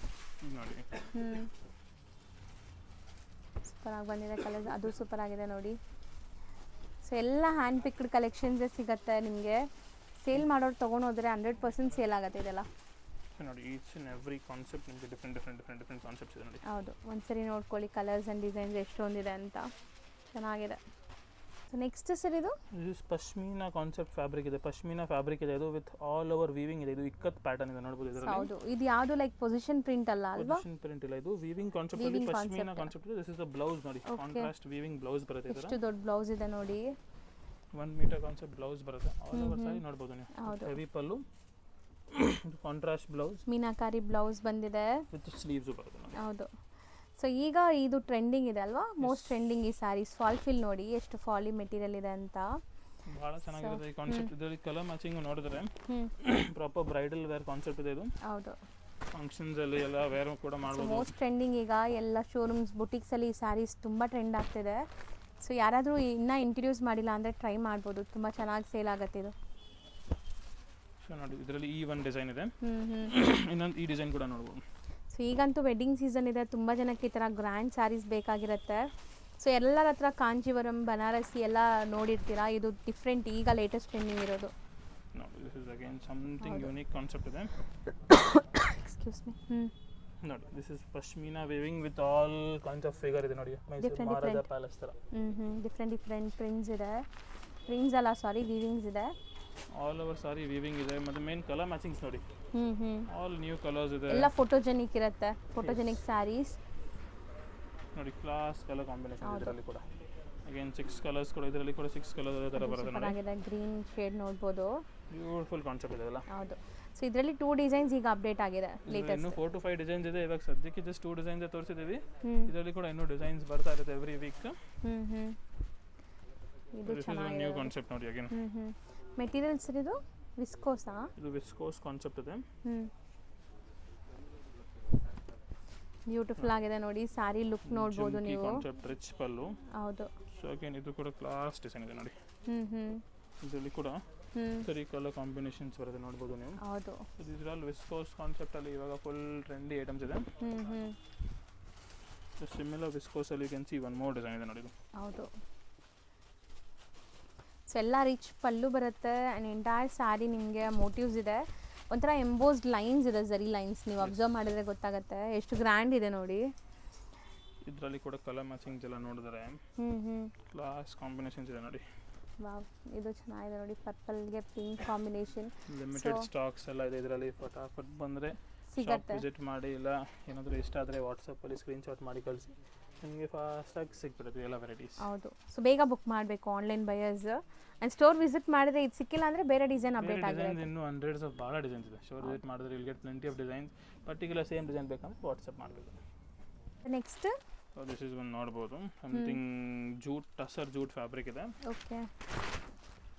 ನೋಡಿ. ಸೂಪರ್ ಆಗಿ ಬಂದಿದೆ ಕಲರ್ಸ್, ಅದು ಸೂಪರ್ ಆಗಿದೆ ನೋಡಿ. ಸೊ ಎಲ್ಲ ಹ್ಯಾಂಡ್ ಪಿಕ್ಡ್ ಕಲೆಕ್ಷನ್ಸೇ ಸಿಗುತ್ತೆ ನಿಮಗೆ. ಸೇಲ್ ಮಾಡೋರು ತೊಗೊಂಡೋದ್ರೆ 100% ಸೇಲ್ ಆಗುತ್ತೆ ಇದೆಲ್ಲ ನೋಡಿ. ಈಚ್ ಆ್ಯಂಡ್ ಎವ್ರಿ ಕಾನ್ಸೆಪ್ಟ್ ನಿಮಗೆ ಡಿಫ್ರೆಂಟ್ ಕಾನ್ಸೆಪ್ಟ್ಸ್ ಇದೆ ನೋಡಿ. ಹೌದು, ಒಂದ್ಸರಿ ನೋಡ್ಕೊಳ್ಳಿ ಕಲರ್ಸ್ ಆ್ಯಂಡ್ ಡಿಸೈನ್ಸ್ ಎಷ್ಟೊಂದಿದೆ ಅಂತ. ಚೆನ್ನಾಗಿದೆ. ಸೊ ನೆಕ್ಸ್ಟ್ ಸರ್ ಇದು ಪಶ್ಮೀನಾ ಕಾನ್ಸೆಪ್ಟ್ ಫ್ಯಾಬ್ರಿಕ್ ಇದೆ. ಪಶ್ಮೀನಾ ಫ್ಯಾಬ್ರಿಕ್ ಇದೆ ಇದು, ವಿತ್ ಆಲ್ ಓವರ್ ವೀವಿಂಗ್ ಇದೆ. ಇದು ಇಕ್ಕತ್ ಪ್ಯಾಟರ್ನ್ ಇದೆ ನೋಡಬಹುದು ಇದರಲ್ಲಿ. ಹೌದು, ಇದು ಯಾವುದು ಲೈಕ್ ಪೊಸಿಷನ್ ಪ್ರಿಂಟ್ ಅಲ್ಲ ಅಲ್ವಾ? ಪೊಸಿಷನ್ ಪ್ರಿಂಟ್ ಇಲ್ಲ, ಇದು ವೀವಿಂಗ್ ಕಾನ್ಸೆಪ್ಟ್ ಅಲ್ಲಿ ಪಶ್ಮೀನಾ ಕಾನ್ಸೆಪ್ಟ್ ಇದೆ. ದಿಸ್ ಇಸ್ ದ ಬ್ಲೌಸ್ ನೋಡಿ, ಕಾಂಟ್ರಾಸ್ಟ್ ವೀವಿಂಗ್ ಬ್ಲೌಸ್ ಬರುತ್ತೆ ಇದರ. ಎಷ್ಟು ದೊಡ್ಡ ಬ್ಲೌಸ್ ಇದೆ ನೋಡಿ. 1 ಮೀಟರ್ ಕಾನ್ಸೆಪ್ಟ್ ಬ್ಲೌಸ್ ಬರುತ್ತೆ. ಆಲ್ ಓವರ್ ಸಾರಿ ನೋಡಬಹುದು ನೀವು. ಹೆವಿ ಪಲ್ಲು, ಕಾಂಟ್ರಾಸ್ಟ್ ಬ್ಲೌಸ್, ಮೀನಾಕಾರಿ ಬ್ಲೌಸ್ ಬಂದಿದೆ ವಿತ್ ಸ್ಲೀವ್ಸ್ ಬರುತ್ತೆ ನೋಡಿ. ಹೌದು. ಸೊ ಈಗ ಇದು ಟ್ರೆಂಡಿಂಗ್ ಇದೆ ಅಲ್ವಾ, ಮೋಸ್ಟ್ ಟ್ರೆಂಡಿಂಗ್ ಈ ಸ್ಯಾರೀಸ್. ಫಾಲ್ ಫಿಲ್ ನೋಡಿ ಎಷ್ಟು ಫಾಲಿ ಮೆಟೀರಿಯಲ್ ಇದೆ ಅಂತ. ಬಹಳ ಚೆನ್ನಾಗಿರುತ್ತೆ ಈ ಕಾನ್ಸೆಪ್ಟ್. ಇದರಲ್ಲಿ ಕಲರ್ ಮ್ಯಾಚಿಂಗ್ ನೋಡಿದ್ರೆ ಪ್ರಾಪರ್ ಬ್ರೈಡಲ್ ವೇರ್ ಕಾನ್ಸೆಪ್ಟ್ ಇದೆ ಇದು. ಹೌದು, ಫಂಕ್ಷನ್ಸ್ ಅಲ್ಲಿ ಎಲ್ಲ ವೇರ್ ಕೂಡ ಮಾಡಬಹುದು. ಮೋಸ್ಟ್ ಟ್ರೆಂಡಿಂಗ್ ಈಗ ಎಲ್ಲ ಶೋರೂಮ್ಸ್ ಬುಟಿಕ್ಸ್ ಅಲ್ಲಿ ಈ ಸ್ಯಾರೀಸ್ ತುಂಬಾ ಟ್ರೆಂಡ್ ಆಗ್ತಿದೆ. ಸೊ ಯಾರಾದರೂ ಇನ್ನೂ ಇಂಟ್ರಡ್ಯೂಸ್ ಮಾಡಿಲ್ಲ ಅಂದರೆ ಟ್ರೈ ಮಾಡ್ಬೋದು, ತುಂಬ ಚೆನ್ನಾಗಿ ಸೇಲ್ ಆಗುತ್ತೆ ಇದು. ಸೊ ನೋಡಿ ಇದರಲ್ಲಿ ಈ ಒಂದು ಡಿಸೈನ್ ಇದೆ, ಹ್ಞೂ ಇನ್ನೊಂದು ಈ ಡಿಸೈನ್ ಕೂಡ ನೋಡ್ಬೋದು. ಸೊ ಈಗಂತೂ ವೆಡ್ಡಿಂಗ್ ಸೀಸನ್ ಇದೆ, ತುಂಬ ಜನಕ್ಕೆ ಈ ಥರ ಗ್ರ್ಯಾಂಡ್ ಸ್ಯಾರೀಸ್ ಬೇಕಾಗಿರುತ್ತೆ. ಸೊ ಎಲ್ಲರ ಹತ್ರ ಕಾಂಜೀವರಂ ಬನಾರಸಿ ಎಲ್ಲ ನೋಡಿರ್ತೀರಾ, ಇದು ಡಿಫ್ರೆಂಟ್ ಈಗ ಲೇಟೆಸ್ಟ್ ಟ್ರೆಂಡಿಂಗ್ ಇರೋದು. ನೋಡಿ this is again something unique concept ಇದೆ. Excuse me. ನೋಡಿ this is pashmina weaving with all kinds of figure ಇದೆ ನೋಡಿ, ಮೈಸೂರು ಮಹಾರಾಜ ಪ್ಯಾಲೇಸ್ ಥರ. ಡಿಫ್ರೆಂಟ್ ಪ್ರಿಂಟ್ಸ್ ಇದೆ, ಪ್ರಿಂಟ್ಸ್ ಅಲ್ಲ ಸಾರಿ ವೀವಿಂಗ್ಸ್ ಇದೆ. ಆಲ್ ಓವರ್ ಸಾರಿ ವೀವಿಂಗ್ ಇದೆ, ಮತ್ತು ಮೇನ್ ಕಲರ್ ಮ್ಯಾಚಿಂಗ್ಸ್ ನೋಡಿ, ಆಲ್ ನ್ಯೂ ಕಲರ್ಸ್ ಇದೆ, ಎಲ್ಲ ಫೋಟೋಜೆನಿಕ್ ಇರುತ್ತೆ, ಫೋಟೋಜೆನಿಕ್ ಸ್ಯಾರೀಸ್ ನೋಡಿ. ಕ್ಲಾಸ್ ಕಲರ್ ಕಾಂಬಿನೇಷನ್ ಇದರಲ್ಲಿ ಕೂಡ ಅಗೇನ್ 6 ಕಲರ್ಸ್ ಕೂಡ, ಇದರಲ್ಲಿ ಕೂಡ 6 ಕಲರ್ ಥರ ಬರುತ್ತೆ ನೋಡಿ. ಚೆನ್ನಾಗಿದೆ, ಗ್ರೀನ್ ಶೇಡ್ ನೋಡ್ಬೋದು. ಬ್ಯೂಟಿಫುಲ್ ಕಾನ್ಸೆಪ್ಟ್ ಇದೆ ಅಲ್ಲ. ಹೌದು. ಸೊ ಇದರಲ್ಲಿ 2 ಡಿಸೈನ್ಸ್ ಈಗ ಅಪ್ಡೇಟ್ ಆಗಿದೆ ಲೇಟೆಸ್ಟ್. ಇನ್ನು 4 to 5 ಡಿಸೈನ್ಸ್ ಇದೆ, ಇವಾಗ ಸದ್ಯಕ್ಕೆ ಜಸ್ಟ್ 2 ಡಿಸೈನ್ಸ್ ತೋರಿಸಿದ್ದೀವಿ. ಇದರಲ್ಲಿ ಕೂಡ ಇನ್ನೂ ಡಿಸೈನ್ಸ್ ಬರ್ತಾ ಇರುತ್ತೆ ಎವ್ರಿ ವೀಕ್. ಇದು ಚೆನ್ನಾಗಿದೆ, ನ್ಯೂ ಕಾನ್ಸೆಪ್ಟ್ ನೋಡಿ ಅಗೇನ್. ಮೆಟೀರಿಯಲ್ಸ್ ಇದು ವಿಸ್ಕೋಸಾ? ಇದು ವಿಸ್ಕೋಸ್ ಕಾನ್ಸೆಪ್ಟ್ ಇದೆ. ಬ್ಯೂಟಿಫುಲ್ ಆಗಿದೆ ನೋಡಿ, ಸ್ಯಾರಿ ಲುಕ್ ನೋಡ್ಬೋದು ನೀವು. ಕಾನ್ಸೆಪ್ಟ್ ರಿಚ್ ಪಲ್ಲು. ಹೌದು. ಸೊ ಅಗೇನ್ ಇದು ಕೂಡ ಕ್ಲಾಸ್ ಡಿಸೈನ್ ಇದೆ ನೋಡಿ. ಇದರಲ್ಲಿ ಕೂಡ 3 ಕಲರ್ ಕಾಂಬಿನೇಷನ್ಸ್ ಬರುತ್ತೆ ನೋಡ್ಬೋದು ನೀವು. ಹೌದು. ಇದರಲ್ಲಿ ವಿಸ್ಕೋಸ್ ಕಾನ್ಸೆಪ್ಟ್ ಅಲ್ಲಿ ಇವಾಗ ಫುಲ್ ಟ್ರೆಂಡಿ ಐಟಮ್ಸ್ ಇದೆ. ಸೊ ಸಿಮಿಲರ್ ವಿಸ್ಕೋಸ್ ಅಲ್ಲಿ you can see one more design ಇದೆ ನೋಡಿ ಇದು. ಹೌದು. ಸೊ ಎಲ್ಲ ರಿಚ್ ಪಲ್ಲು ಬರುತ್ತೆ ಆ್ಯಂಡ್ ಎಂಟೈರ್ ಸ್ಯಾರಿ ನಿಮಗೆ ಮೋಟಿವ್ಸ್ ಇದೆ, ಒಂಥರ ಎಂಬೋಸ್ಡ್ ಲೈನ್ಸ್ ಇದೆ, ಜರಿ ಲೈನ್ಸ್. ನೀವು ಅಬ್ಸರ್ವ್ ಮಾಡಿದ್ರೆ ಗೊತ್ತಾಗುತ್ತೆ ಎಷ್ಟು ಗ್ರ್ಯಾಂಡ್ ಇದೆ ನೋಡಿ. ಇದರಲ್ಲಿ ಕೂಡ ಕಲರ್ ಮ್ಯಾಚಿಂಗ್ಸ್ ಎಲ್ಲ ನೋಡಿದ್ರೆ ಕ್ಲಾಸ್ ಕಾಂಬಿನೇಷನ್ಸ್ ಇದೆ ನೋಡಿ. ವಾವ್, ಇದು ಚೆನ್ನಾಗಿದೆ ನೋಡಿ, ಪರ್ಪಲ್ಗೆ ಪಿಂಕ್ ಕಾಂಬಿನೇಷನ್. ಲಿಮಿಟೆಡ್ ಸ್ಟಾಕ್ಸ್ ಎಲ್ಲ ಇದೆ ಇದರಲ್ಲಿ, ಫಟಾಫಟ್ ಬಂದರೆ ಸಿಗುತ್ತೆ, ವಿಸಿಟ್ ಮಾಡಿ, ಇಲ್ಲ ಏನಾದರೂ ಇಷ್ಟ ಆದರೆ ವಾಟ್ಸಪ್ಪಲ್ಲಿ ಸ್ಕ್ರೀನ್ಶಾಟ್ ಮಾಡಿ ಕಳಿಸಿ, ನಿಮಗೆ ಫಾಸ್ಟಾಗಿ ಸಿಕ್ಬಿಡುತ್ತೆ ಎಲ್ಲ ವೆರೈಟೀಸ್. ಹೌದು. ಸೊ ಬೇಗ ಬುಕ್ ಮಾಡಬೇಕು online buyers. And store visit ಮಾಡಿದ್ರೆ ಇದು ಸಿಕ್ಕಿಲ್ಲ ಅಂದರೆ ಬೇರೆ ಡಿಸೈನ್ ಅಪ್ಡೇಟ್ ಆಗಿದೆ. ಇನ್ನೂ ಹಂಡ್ರೆಡ್ಸ್ ಆಫ್ ಭಾಳ ಡಿಸೈನ್ಸ್ ಇದೆ. ಸ್ಟೋರ್ ವಿಸಿಟ್ ಮಾಡಿದ್ರೆ ಇಲ್ಲಿ get plenty of designs. Particular same design ಬೇಕಂದ್ರೆ ವಾಟ್ಸಪ್ ಮಾಡಬೇಕು. ನೆಕ್ಸ್ಟ್ ದಿಸ್ ಇಸ್ ಒನ್ ನೋಡ್ಬೋದು, something jute, tussar jute fabric ಇದೆ. ಓಕೆ.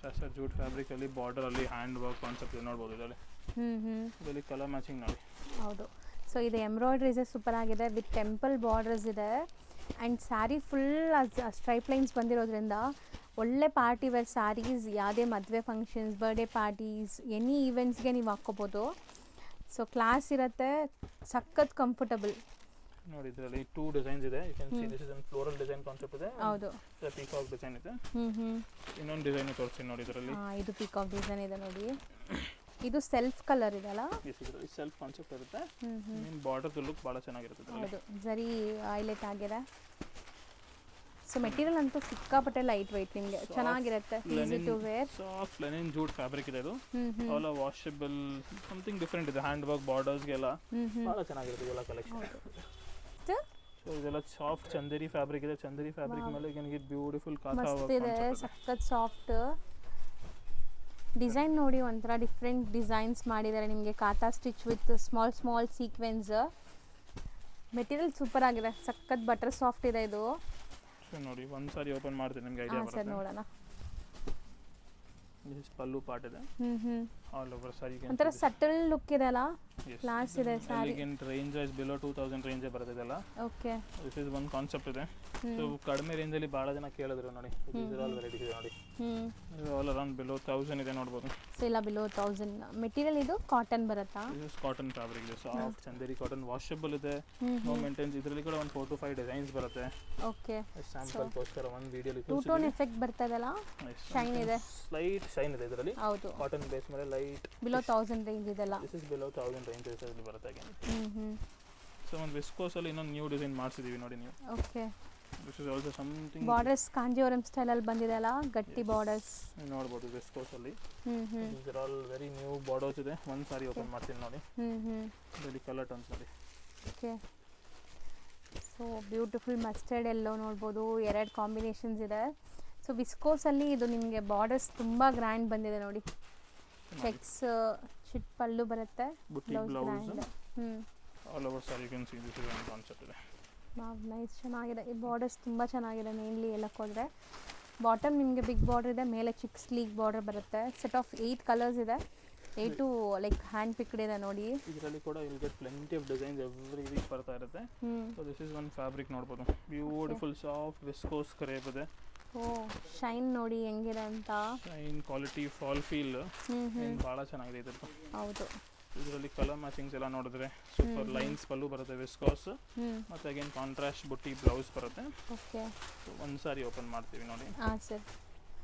ಟಸರ್ ಜೂಟ್ ಫ್ಯಾಬ್ರಿಕಲ್ಲಿ ಬಾರ್ಡರಲ್ಲಿ ಹ್ಯಾಂಡ್ ವರ್ಕ್ ಕಾನ್ಸೆಪ್ಟ್ ಇದೆ ನೋಡ್ಬೋದು ಇದರಲ್ಲಿ. ಇದರಲ್ಲಿ ಕಲರ್ ಮ್ಯಾಚಿಂಗ್ ನೋಡಿ. ಹೌದು. ಸೊ ಇದು ಎಂಬ್ರಾಯ್ಡ್ರೀಸೇ ಸೂಪರ್ ಆಗಿದೆ, ವಿತ್ ಟೆಂಪಲ್ ಬಾರ್ಡರ್ಸ್ ಇದೆ. And sari full stripe lines ಬಂದಿರೋದ್ರಿಂದ ಒಳ್ಳೆ ಪಾರ್ಟಿ ವೇರ್ ಸ್ಯಾರೀಸ್, ಯಾವುದೇ ಮದುವೆ ಫಂಕ್ಷನ್ಸ್, ಬರ್ಡೇ ಪಾರ್ಟೀಸ್, ಎನಿ ಈವೆಂಟ್ಸ್ಗೆ ನೀವು ಹಾಕ್ಕೋಬೋದು. ಸೊ ಕ್ಲಾಸ್ ಇರುತ್ತೆ, ಸಖತ್ ಕಂಫರ್ಟಬಲ್. ನೋಡಿ ಇದರಲ್ಲಿ 2 ಡಿಸೈನ್ಸ್ ಇದೆ. You can see this is one floral design concept ಇದೆ. ಹೌದು. ಪೀಕಾಕ್ ಡಿಸೈನ್ ಇದೆ. ಇನ್ನೊಂದು ಡಿಸೈನ್ ತೋರಿಸ್ತೀನಿ ನೋಡಿ ಇದರಲ್ಲಿ. ಇದು ಪೀಕಾಕ್ ಡಿಸೈನ್ ಇದೆ ನೋಡಿ. ಇದು ಸೆಲ್ಫ್ ಕಲರ್ ಇದೆ ಅಲ್ಲ? ಇದರಲ್ಲಿ ಸೆಲ್ಫ್ ಕಾನ್ಸೆಪ್ಟ್ ಇರುತ್ತೆ. ನಿಮ್ಮ ಬಾರ್ಡರ್ ಲುಕ್ ಭಾಳ ಚೆನ್ನಾಗಿರುತ್ತೆ. ಹೌದು, ಜರಿ ಹೈಲೈಟ್ ಆಗಿದೆ. ಸೊ ಮೆಟೀರಿಯಲ್ ಅಂತೂ ಸಿಕ್ಕಾಪಟ್ಟೆ ಲೈಟ್ ವೆಯ್ಟ್, ನಿಮಗೆ ಚೆನ್ನಾಗಿರುತ್ತೆ, easy to wear. Soft linen jute fabric ಇದೆ ಇದು. ಆಲ್ ವಾಷಬಲ್, ಸಮಥಿಂಗ್ ಡಿಫರೆಂಟ್ ಇದೆ. ಹ್ಯಾಂಡ್ ವರ್ಕ್ ಬಾರ್ಡರ್ಸ್ಗೆಲ್ಲ ಭಾಳ ಚೆನ್ನಾಗಿರುತ್ತೆ ಇದೆಲ್ಲ ಕಲೆಕ್ಷನ್. ಸೊ ಇದೆಲ್ಲ ಸಾಫ್ಟ್ ಚಂದೇರಿ ಫ್ಯಾಬ್ರಿಕ್ ಇದೆ. ಚಂದೇರಿ ಫ್ಯಾಬ್ರಿಕ್ ಮೇಲೆ ನನಗೆ ಬ್ಯೂಟಿಫುಲ್ ಕಾಥಾ ವರ್ಕ್ ಇದೆ, ಸಖತ್ ಸಾಫ್ಟ್ ಡಿಸೈನ್ ನೋಡಿ. ಒಂಥರ ಡಿಫ್ರೆಂಟ್ ಡಿಸೈನ್ಸ್ ಮಾಡಿದ್ದಾರೆ ನಿಮಗೆ, katha stitch with small sequence. Material super ಆಗಿದೆ, ಸಖತ್ ಬಟರ್ ಸಾಫ್ಟ್ ಇದೆ ಇದು. ಸೊ ನೋಡಿ ಒಂದು ಸಾರಿ ಓಪನ್ ಮಾಡ್ತೀನಿ, ನಿಮಗೆ ಐಡಿಯಾ ಬರುತ್ತೆ. ಸರ್ ನೋಡೋಣ. ದಿಸ್ ಪಲ್ಲು ಪಾರ್ಟ್ ಇದೆ. ಆಲ್ ಓವರ್ ಸಾರಿ ಒಂಥರ ಸಟಲ್ ಲುಕ್ ಇದೆ ಅಲ್ಲ, ಕ್ಲಾಸ್ ಇದೆ sari. Elegant range wise below 2000 range ಬರುತ್ತೆ ಇದೆಲ್ಲ. Okay. This is one concept ಇದೆ. ಸೊ ಕಡಿಮೆ ರೇಂಜಲ್ಲಿ ಭಾಳ ಜನ ಕೇಳಿದ್ರು ನೋಡಿ. ದಿಸ್ ಆಲ್ ವೆರೈಟೀಸ್ ಇದೆ ನೋಡಿ. ಇದು ಆಲ್ ಅರೌಂಡ್ ಬಿಲೋ 1000 ಇದೆ ನೋಡ್ಬೋದು. ಸೊ ಇಲ್ಲ ಬಿಲೋ 1000. ಮೆಟೀರಿಯಲ್ ಇದು ಕಾಟನ್ ಬರುತ್ತಾ? ದಿಸ್ ಕಾಟನ್ ಫ್ಯಾಬ್ರಿಕ್ ಇದೆ, ಸಾಫ್ಟ್ ಚಂದೇರಿ ಕಾಟನ್, ವಾಷಬಲ್ ಇದೆ, ನೋ ಮೇಂಟೆನ್ಸ್. ಇದರಲ್ಲಿ ಕೂಡ ಒಂದು 4 to 5 ಡಿಸೈನ್ಸ್ ಬರುತ್ತೆ. ಓಕೆ. ಸ್ಯಾಂಪಲ್ ಗೋಸ್ಕರ ಒಂದು ವಿಡಿಯೋಲಿ ಟೂ ಟೋನ್ ಎಫೆಕ್ಟ್ ಬರ್ತದಲ್ಲ, ಶೈನ್ ಇದೆ, ಸ್ಲೈಟ್ ಶೈನ್ ಇದೆ ಇದರಲ್ಲಿ. ಹೌದು. ಕಾಟನ್ ಬೇಸ್ ಮೇಲೆ ಲೈಟ್ ಬಿಲೋ 1000 ರೇಂಜ್ ಇದೆಲ್ಲ. ದಿಸ್ ಇಸ್ ಬಿಲೋ 1000 ರೇಂಜ್ ಇದರಲ್ಲಿ ಬರುತ್ತೆ. ಸೊ ಒಂದು ವಿಸ್ಕೋಸ್ ಅಲ್ಲಿ ಇನ್ನೊಂದು ನ್ಯೂ ಡಿಸೈನ್ ಮಾಡಿಸಿದೀವಿ ನೋಡಿ ನೀವು. Okay. This is also something borders Kanjeevaram style ಅಲ್ಲಿ ಬಂದಿದೆ ಅಲ್ಲ, ಗಟ್ಟಿ ಬಾರ್ಡರ್ಸ್ ನೋಡಬಹುದು ವಿಸ್ಕೋಸ್ ಅಲ್ಲಿ. This are all very new borders ಇದೆ. ಒಂದು ಸಾರಿ ಓಪನ್ ಮಾಡ್ತೀನಿ ನೋಡಿ. ಇದರಲ್ಲಿ ಕಲರ್ ಟೋನ್ಸ್ ನೋಡಿ. Okay. So beautiful mustard yellow ನೋಡ್ಬೋದು, 2 ಕಾಂಬಿನೇಷನ್ಸ್ ಇದೆ. ಸೊ ವಿಸ್ಕೋಸಲ್ಲಿ ಇದು ನಿಮಗೆ ಬಾರ್ಡರ್ಸ್ ತುಂಬ ಗ್ರ್ಯಾಂಡ್ ಬಂದಿದೆ ನೋಡಿ. ಚೆಕ್ಸ್ ಚಿಟ್ ಪಲ್ಲು ಬರುತ್ತೆ, blouse grand. All over sari you can see this is one concept ಇದೆ. ನೈಸ್, ಚೆನ್ನಾಗಿದೆ. ಈ ಬಾರ್ಡರ್ಸ್ ತುಂಬ ಚೆನ್ನಾಗಿದೆ. ಮೇನ್ಲಿ ಹೇಳಕ್ಕೆ ಹೋದರೆ ಬಾಟಮ್ ನಿಮಗೆ ಬಿಗ್ ಬಾರ್ಡರ್ ಇದೆ, ಮೇಲೆ ಚಿಕ್ಕ ಸ್ಲೀಕ್ ಬಾರ್ಡರ್ ಬರುತ್ತೆ. ಸೆಟ್ ಆಫ್ 8 ಕಲರ್ಸ್ ಇದೆ. 8 ಲೈಕ್ ಹ್ಯಾಂಡ್ ಪಿಕ್ಡ್ ಇದೆ ನೋಡಿ. ಇದರಲ್ಲಿ ಕೂಡ will get plenty of designs every week ಬರ್ತಾ ಇರುತ್ತೆ. So this is one fabric ನೋಡ್ಬೋದು, ಬ್ಯೂಟಿಫುಲ್ ಸಾಫ್ಟ್ ವಿಸ್ಕೋಸ್ ಕ್ರೇಪ್ ಇದೆ. ಓ ಶೈನ್ ನೋಡಿ ಹೆಂಗಿದೆ ಅಂತ. ಶೈನ್ ಕ್ವಾಲಿಟಿ ಫಾಲ್ ಫೀಲ್ ಭಾಳ ಚೆನ್ನಾಗಿದೆ ಇದ್ರದ್ದು. ಹೌದು. ಇದರಲ್ಲಿ ಕಲರ್ ಮ್ಯಾಚಿಂಗ್ಸ್ ಎಲ್ಲ ನೋಡಿದ್ರೆ ಸೂಪರ್ ಲೈನ್ಸ್ ಪಲ್ಲು ಬರುತ್ತೆ ವಿಸ್ಕಾಸ್, ಮತ್ತು ಅಗೇನ್ ಕಾಂಟ್ರಾಸ್ಟ್ ಬುಟ್ಟಿ ಬ್ಲೌಸ್ ಬರುತ್ತೆ. ಓಕೆ. ಒಂದು ಸಾರಿ ಓಪನ್ ಮಾಡ್ತೀವಿ ನೋಡಿ. ಹಾಂ ಸರ್.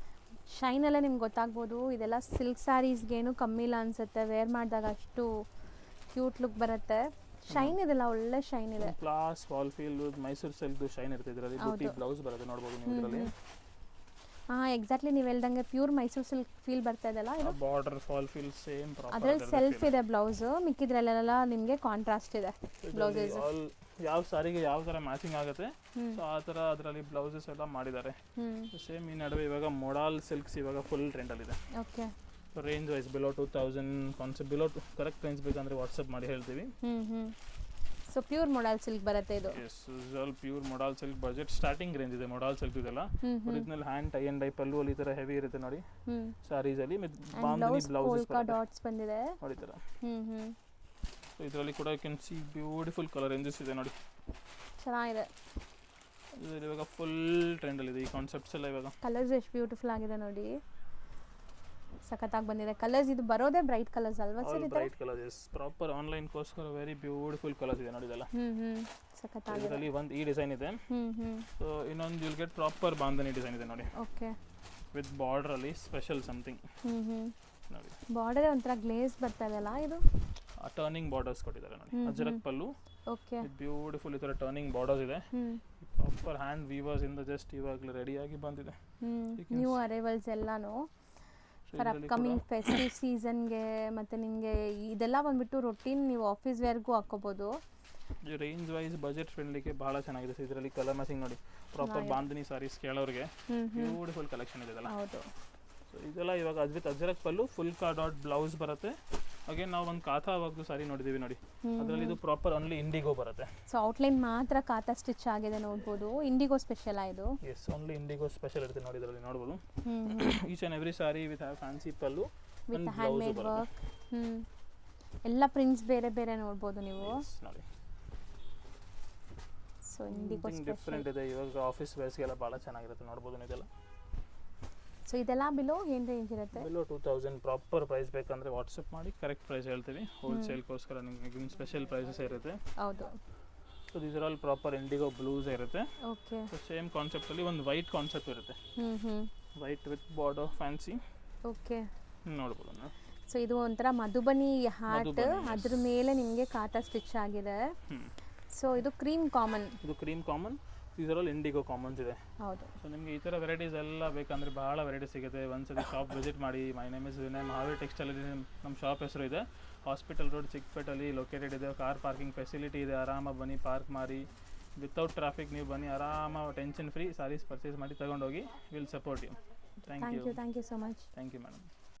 ಶೈನ್ ಎಲ್ಲ ನಿಮ್ಗೆ ಗೊತ್ತಾಗ್ಬೋದು, ಇದೆಲ್ಲ ಸಿಲ್ಕ್ ಸ್ಯಾರೀಸ್ಗೇನು ಕಮ್ಮಿ ಇಲ್ಲ ಅನಿಸುತ್ತೆ. ವೇರ್ ಮಾಡಿದಾಗ ಅಷ್ಟು ಕ್ಯೂಟ್ ಲುಕ್ ಬರುತ್ತೆ. ಶೈನ್ ಇದೆಲ್ಲ ಒಳ್ಳೆ ಶೈನ್ ಇದೆ. ಕ್ಲಾಸ್ ಫಾಲ್ ಫೀಲ್ ಮೈಸೂರು ಸಿಲ್ಕ್ದು ಶೈನ್ ಇರುತ್ತೆ ಇದರಲ್ಲಿ. ಬುಟ್ಟಿ ಬ್ಲೌಸ್ ಬರುತ್ತೆ ನೋಡ್ಬೋದು ನೀವು ಇದರಲ್ಲಿ. ಹಾಂ ಎಕ್ಸಾಕ್ಟ್ಲಿ ನೀವು ಹೇಳ್ದಂಗೆ ಪ್ಯೂರ್ ಮೈಸೂರು ಸಿಲ್ಕ್ ಫೀಲ್ ಬರ್ತಾ ಇದೆಲ್ಲ ಇದು. Border fall feel same proper. ಅದರಲ್ಲಿ ಸೆಲ್ಫ್ ಇದೆ ಬ್ಲೌಸು, ಮಿಕ್ಕಿದ್ರಲ್ಲೆಲ್ಲ ನಿಮಗೆ ಕಾಂಟ್ರಾಸ್ಟ್ ಇದೆ ಬ್ಲೌಸಸ್. ಯಾವ ಸಾರಿಗೆ ಯಾವ ಥರ ಮ್ಯಾಚಿಂಗ್ ಆಗುತ್ತೆ ಸೊ ಆ ಥರ ಅದರಲ್ಲಿ ಬ್ಲೌಸಸ್ ಎಲ್ಲ ಮಾಡಿದ್ದಾರೆ. ಸೇಮ್ ಈ ನಡುವೆ ಇವಾಗ ಮೊಡಾಲ್ ಸಿಲ್ಕ್ಸ್ ಇವಾಗ ಫುಲ್ ಟ್ರೆಂಡಲ್ಲಿದೆ. Okay. Range wise below 2000 concept below correct range ಬೇಕಂದ್ರೆ ವಾಟ್ಸಪ್ ಮಾಡಿ ಹೇಳ್ತೀವಿ. ಸೊ ಪ್ಯೂರ್ ಮೊಡಾಲ್ ಸಿಲ್ಕ್ ಬರುತ್ತೆ ಇದು. Yes pure modal silk budget starting range ಇದೆ ಮೊಡಾಲ್ ಸಿಲ್ಕ್ ಇದೆಲ್ಲ. Original hand tie and dye pallu ಅಲ್ಲಿ ತರ ಹೆವಿ ಇರುತ್ತೆ ನೋಡಿ ಸಾರೀಸ್ ಅಲ್ಲಿ. ಬಾಂಧನಿ ಬ್ಲೌಸಸ್ ಡಾಟ್ಸ್ ಬಂದಿದೆ ನೋಡಿ ತರ. ಸೊ ಇದರಲ್ಲಿ ಕೂಡ you can see beautiful colour ranges ಇದೆ ನೋಡಿ. ಚೆನ್ನಾಗಿದೆ. ಇದು ಇವಾಗ ಫುಲ್ ಟ್ರೆಂಡ್ ಅಲ್ಲಿ ಇದೆ ಈ ಕಾನ್ಸೆಪ್ಟ್ಸ್ ಎಲ್ಲ ಇವಾಗ. ಕಲರ್ಸ್ ಎಷ್ಟು ಬ್ಯೂಟಿಫುಲ್ ಆಗಿದೆ ನೋಡಿ, ಸಖತ್ತಾಗಿ ಬಂದಿದೆ ಕಲರ್ಸ್. ಇದು ಬರೋದೇ ಬ್ರೈಟ್ ಕಲರ್ಸ್ ಅಲ್ವಾ ಸರ್? ಇದು bright colours. Yes proper online ಕೋಸ್ಕರ ವೆರಿ ಬ್ಯೂಟಿಫುಲ್ ಕಲರ್ಸ್ ಇದೆ ನೋಡಿ ಇದೆಲ್ಲ. ಸಖತ್ತಾಗಿದೆ. ಇದರಲ್ಲಿ ಒಂದು ಈ ಡಿಸೈನ್ ಇದೆ. ಸೊ ಇನ್ನೊಂದು you will get proper bandhani design ಇದೆ ನೋಡಿ. ಓಕೆ. ವಿತ್ ಬಾರ್ಡರ್ ಅಲ್ಲಿ ಸ್ಪೆಷಲ್ ಸಮಥಿಂಗ್ ನೋಡಿ. ಬಾರ್ಡರ್ ಒಂಥರ ಗ್ಲೇಸ್ ಬರ್ತಾ ಇದೆಲ್ಲ ಇದು. ಟರ್ನಿಂಗ್ ಬಾರ್ಡರ್ಸ್ ಕೊಟ್ಟಿದ್ದಾರೆ ನೋಡಿ. ಅಜರಕ್ ಪಲ್ಲು. ಓಕೆ. ಬ್ಯೂಟಿಫುಲ್ ಈ ಥರ ಟರ್ನಿಂಗ್ ಬಾರ್ಡರ್ಸ್ ಇದೆ. ಪ್ರಾಪರ್ ಹ್ಯಾಂಡ್ ವೀವರ್ಸ್ ಇಂದ ಜಸ್ಟ್ ಇವಾಗಲೇ ರೆಡಿಯಾಗಿ ಬಂದಿದೆ. ನ್ಯೂ ಅರೈವಲ್ಸ್ ಎಲ್ಲಾನು ಫಾರ್ ಅಪ್ಕಮಿಂಗ್ ಫೆಸ್ಟಿವ್ ಸೀಸನ್ಗೆ. ಮತ್ತು ನಿಮಗೆ ಇದೆಲ್ಲ ಬಂದ್ಬಿಟ್ಟು ರೊಟೀನ್ ನೀವು ಆಫೀಸ್ ವೇರ್ಗೂ ಹಾಕೋಬೋದು. ರೇಂಜ್ ವೈಸ್ ಬಜೆಟ್ ಫ್ರೆಂಡ್ಲಿಗೆ ಭಾಳ ಚೆನ್ನಾಗಿದೆ. ಇದರಲ್ಲಿ ಕಲರ್ ಮ್ಯಾಚಿಂಗ್ ನೋಡಿ ಪ್ರಾಪರ್ ಬಾಂಧನಿ ಸಾರೀಸ್ ಕೇಳೋರಿಗೆ ಬ್ಯೂಟಿಫುಲ್ ಕಲೆಕ್ಷನ್ ಇದೆ ಇದೆಲ್ಲ. ಹೌದು. ಸೊ ಇದೆಲ್ಲ ಇವಾಗ with ajrak pallu full dot blouse ಬರುತ್ತೆ. ಹಾಗೆ ನಾವು ಒಂದು ಕಾಥಾ ಅವಾಗದು ಸಾರಿ ನೋಡಿದ್ದೀವಿ ನೋಡಿ, ಅದರಲ್ಲಿ ಇದು ಪ್ರಾಪರ್ ಓನ್ಲಿ ಇಂಡಿಗೋ ಬರುತ್ತೆ. ಸೊ ಔಟ್ಲೈನ್ ಮಾತ್ರ ಕಾಥಾ ಸ್ಟಿಚ್ ಆಗಿದೆ ನೋಡ್ಬೋದು. ಇಂಡಿಗೋ ಸ್ಪೆಷಲ್ ಇದು. ಎಸ್ ಓನ್ಲಿ ಇಂಡಿಗೋ ಸ್ಪೆಷಲ್ ಇರುತ್ತೆ ನೋಡಿ ಇದರಲ್ಲಿ ನೋಡ್ಬೋದು. Each and every sorry with fancy pallu with hand made work. ಎಲ್ಲ ಪ್ರಿಂಟ್ಸ್ ಬೇರೆ ಬೇರೆ ನೋಡ್ಬೋದು ನೀವು ನೋಡಿ. ಸೊ ಇಂಡಿಗೋ ಡಿಫ್ರೆಂಟ್ ಇದೆ ಇವಾಗ ಆಫೀಸ್ ವೇರ್ಸ್ಗೆಲ್ಲ ಭಾಳ ಚೆನ್ನಾಗಿರುತ್ತೆ ನೋಡ್ಬೋದು ಇದೆಲ್ಲ. ಸೊ ಇದೆಲ್ಲ ಬಿಲೋ ಏನು ರೇಂಜ್ ಇರುತ್ತೆ? ಬಿಲೋ 2000 ಪ್ರಾಪರ್ ಪ್ರೈಸ್ ಬೇಕಂದ್ರೆ ವಾಟ್ಸಪ್ ಮಾಡಿ ಕರೆಕ್ಟ್ ಪ್ರೈಸ್ ಹೇಳ್ತೀವಿ. ಹೋಲ್ಸೇಲ್ಗೋಸ್ಕರ ನಿಮಗೆ ಸ್ಪೆಷಲ್ ಪ್ರೈಸಸ್ ಇರುತ್ತೆ. ಹೌದು. So these are all proper IndiGo blouse ಇರುತ್ತೆ. ಓಕೆ. ಸೊ ಸೇಮ್ ಕಾನ್ಸೆಪ್ಟಲ್ಲಿ ಒಂದು ವೈಟ್ ಕಾನ್ಸೆಪ್ಟ್ ಇರುತ್ತೆ. White with border fancy. Okay. ನೋಡ್ಬೋದು ನಾವು. ಸೊ ಇದು ಒಂಥರ ಮಧುಬನಿ ಹಾರ್ಟ್, ಅದ್ರ ಮೇಲೆ ನಿಮಗೆ ಕಾಟಾ ಸ್ಟಿಚ್ ಆಗಿದೆ. ಸೊ ಇದು ಕ್ರೀಮ್ ಕಾಮನ್. ಇದು ಕ್ರೀಮ್ ಕಾಮನ್. ಇದರಲ್ಲಿ ಇಂಡಿಗೋ ಕಾಮನ್ಸ್ ಇದೆ. ಹೌದು. ಸೊ ನಿಮಗೆ ಈ ಥರ ವೆರೈಟೀಸ್ ಎಲ್ಲ ಬೇಕಂದರೆ ಭಾಳ ವೆರೈಟೀಸ್ ಸಿಗುತ್ತೆ. ಒಂದ್ಸತಿ ಶಾಪ್ ವಿಸಿಟ್ ಮಾಡಿ. My name is Vinay. Mahavir ಟೆಕ್ಸ್ಟೈಲಲ್ಲಿ ನಮ್ಮ ಶಾಪ್ ಹೆಸರು ಇದೆ. ಹಾಸ್ಪಿಟಲ್ ರೋಡ್ ಚಿಕ್ಕಪೇಟಲ್ಲಿ ಲೊಕೇಟೆಡ್ ಇದೆ. ಕಾರ್ ಪಾರ್ಕಿಂಗ್ ಫೆಸಿಲಿಟಿ ಇದೆ. ಆರಾಮಾಗಿ ಬನ್ನಿ, ಪಾರ್ಕ್ ಮಾಡಿ, ವಿತೌಟ್ ಟ್ರಾಫಿಕ್ ನೀವು ಬನ್ನಿ, ಆರಾಮಾಗಿ ಟೆನ್ಷನ್ ಫ್ರೀ ಸಾರೀಸ್ ಪರ್ಚೇಸ್ ಮಾಡಿ ತಗೊಂಡೋಗಿ. Will support you. Thank you. Thank you so much. Thank you madam.